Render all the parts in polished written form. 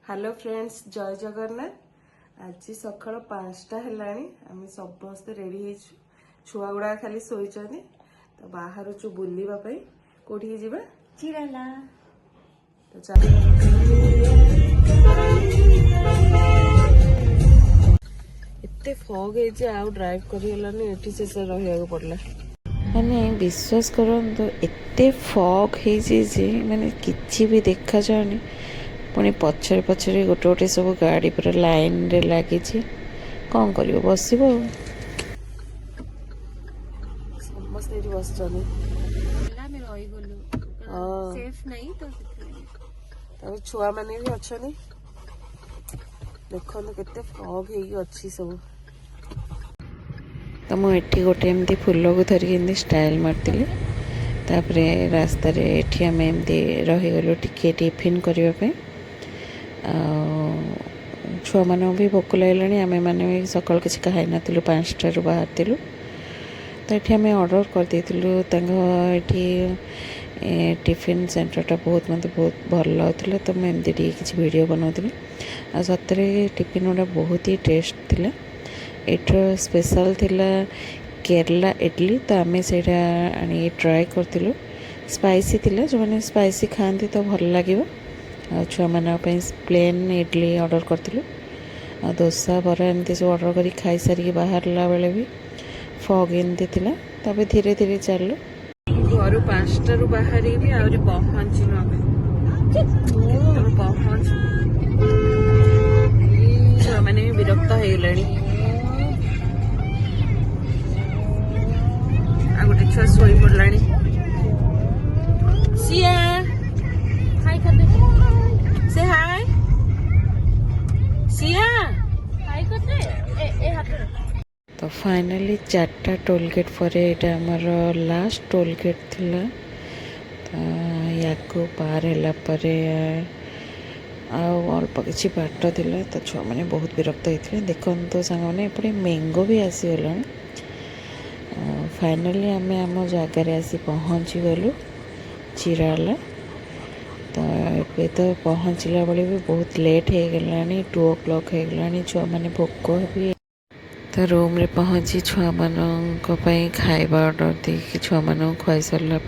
Hello friends जय जगन्नाथ। आज सकाल 5टा हेलानी आम समस्ते रेडी छुआ गुड़ा खाली शोचती तो बाहर चु बुलवा कौटी जी चिराला तो चल एते फग है ड्राइव करगलानी एटी शेष रहा पड़ला माने विश्वास करंतु एते फॉग है जे माने किछि भी देखा जानी पुणी पछरे पछरे गोटे गोटे सब गाड़ी पूरा लाइन रे लगी कौन कर बस समस्त ये बस छुआ मैंने भी अच्छा देखो केते फग है सब तो मुझे गोटे एमती फूल को धरिक स्टाइल मारती तापरे रास्ता एठी आम एमती रहीगलु टिके टिफिन करने छुआ मान भी भोक लगे आम मैंने भी सकाल किसी खाई नु 5टारू बाहर तो ये आम ऑर्डर करदेलु टिफिन सेंटरटा बहुत मत बहुत भल लगुला तो मुझे किसी वीडियो बनाऊली आ सतरे टिफिन गुड़ा बहुत ही टेस्ट थिला एटर स्पेशल थिला केरला इडली तो आम से ट्राए करूँ स्पाइसी थिला जो मैंने स्पाइसी खाती तो भल लगे छुआ मान प्लेन इडली ऑर्डर करूँ डोसा बरा एमती सब ऑर्डर कर खाई सारिक बाहरला बेले भी फग एमती थिला तबे धीरे धीरे चलू घर 5टारू बाहर भी आहरी पहुँचल छुआ मैंने भी विरक्त हो गले आ गोटे छुआ शोई पड़ा सिया हाय कर से हाय सिया हाय करते ए हाथ तो फाइनली 4टा टोल गेट पर यहाँ आमर लास्ट टोल गेट थिला तो या पार है अल्प किसी बाट थिला तो छुआ मैंने बहुत विरक्त होते देखो तो सांग मैंने एपटे मैंगो भी आसीगला फाइनली आम आम जगार आसी पहुँची गलु चिराला तो ये तो पहुँचला बेले भी बहुत लेट हो गला 2 o'clock हो गला छुआ मैंने भोक भी तो रूम रे पहुँची छुआ मानक खाइबा ऑर्डर दे छुआ मान खुआई सारा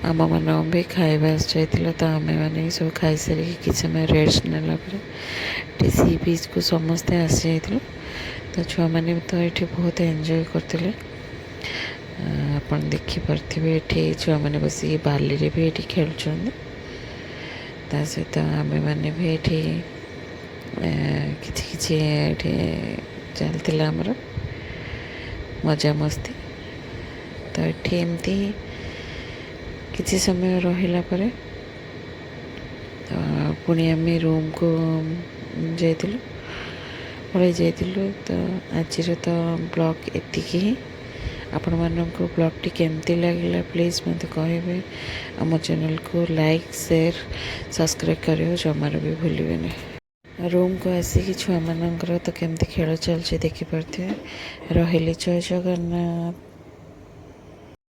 आम मान भी खाइबा आसाला तो आम मैंने सब खाई सारी किसी समय रेस्ट नेला सी बीच को समस्ते आसी जाइलु तो छुआ मैंने तो ये बहुत एंजॉय करते आपन देखिपे ये छुआ मैंने बस बाली रे भी ये खेलुं ता सहित आम मैंने भी ये किसी चलता आमर मजा मस्ती तो ये एमती किसी समय रहिला परे पुणी आम रूम को जाइलु पड़े जाइलु तो आज तो ब्लॉग एति ही आपण मानक ब्लॉग टी केमती लगे प्लीज़ मत कहे आम चैनल को लाइक शेयर सब्सक्राइब करियो जमार भी भूलिए नहीं रूम को आसिक छुआ मानकर तो केमती खेल चलছে देखिपे रही जय जगन्नाथ।